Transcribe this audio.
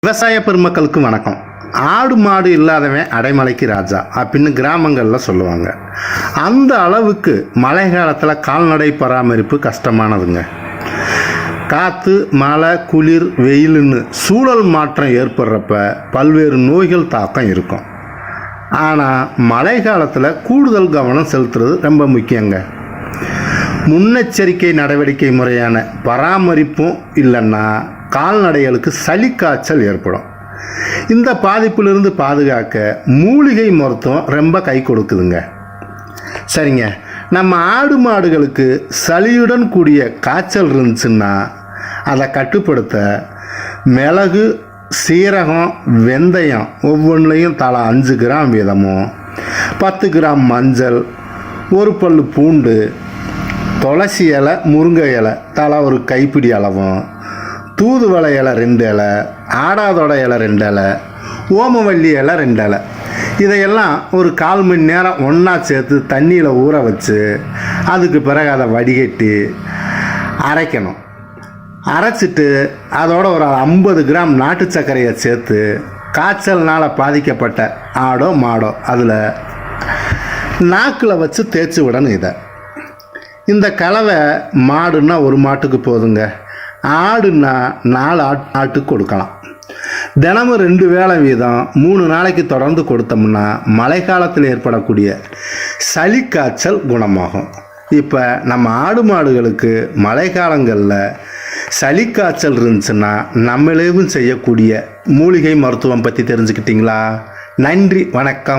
விவசாய பெருமக்களுக்கு வணக்கம். ஆடு மாடு இல்லாதவன் அடைமலைக்கு ராஜா அப்படின்னு கிராமங்களில் சொல்லுவாங்க. அந்த அளவுக்கு மழை காலத்தில் கால்நடை பராமரிப்பு கஷ்டமானதுங்க. காற்று, மழை, குளிர், வெயில்னு சூழல் மாற்றம் ஏற்படுறப்ப பல்வேறு நோய்கள் தாக்கம் இருக்கும். ஆனால் மழை காலத்தில் கூடுதல் கவனம் செலுத்துறது ரொம்ப முக்கியங்க. முன்னெச்சரிக்கை நடவடிக்கை முறையான பராமரிப்பும் இல்லைன்னா கால்நடைகளுக்கு சளி காய்ச்சல் ஏற்படும். இந்த பாதிப்பிலிருந்து பாதுகாக்க மூலிகை மருத்துவம் ரொம்ப கை கொடுக்குதுங்க. சரிங்க, நம்ம ஆடு மாடுகளுக்கு சளியுடன் கூடிய காய்ச்சல் இருந்துச்சுன்னா அதை கட்டுப்படுத்த மிளகு, சீரகம், வெந்தயம் ஒவ்வொன்றிலையும் தலா 5 கிராம் வீதமும், 10 கிராம் மஞ்சள், ஒரு பல்லு பூண்டு, துளசி இலை, முருங்கை இலை தலா ஒரு கைப்பிடி அளவும், தூதுவளை இலை 2 இலை, ஆடாதோட இலை 2 இலை, ஓமவல்லி இலை 2 இலை, இதையெல்லாம் ஒரு 1/4 மணி நேரம் ஒன்றா சேர்த்து தண்ணியில் ஊற வச்சு அதுக்கு பிறகு அதை வடிகட்டி அரைக்கணும். அரைச்சிட்டு அதோட ஒரு 50 கிராம் நாட்டு சர்க்கரையை சேர்த்து காய்ச்சல்னால் பாதிக்கப்பட்ட ஆடோ மாடோ அதில் நாக்கில் வச்சு தேய்ச்சி விடணும். இந்த கலவை மாடுன்னா ஒரு மாட்டுக்கு போதுங்க. ஆடுன்னா 4 ஆட்டுக்கு கொடுக்கலாம். தினமும் 2 வேளை வீதம் 3 நாளைக்கு தொடர்ந்து கொடுத்தோம்னா மழை காலத்தில் ஏற்படக்கூடிய சளி காய்ச்சல் குணமாகும். இப்போ நம்ம ஆடு மாடுகளுக்கு மழை காலங்களில் சளி காய்ச்சல் இருந்துச்சுன்னா நம்மளேவும் செய்யக்கூடிய மூலிகை மருத்துவம் பற்றி தெரிஞ்சுக்கிட்டிங்களா? நன்றி, வணக்கம்.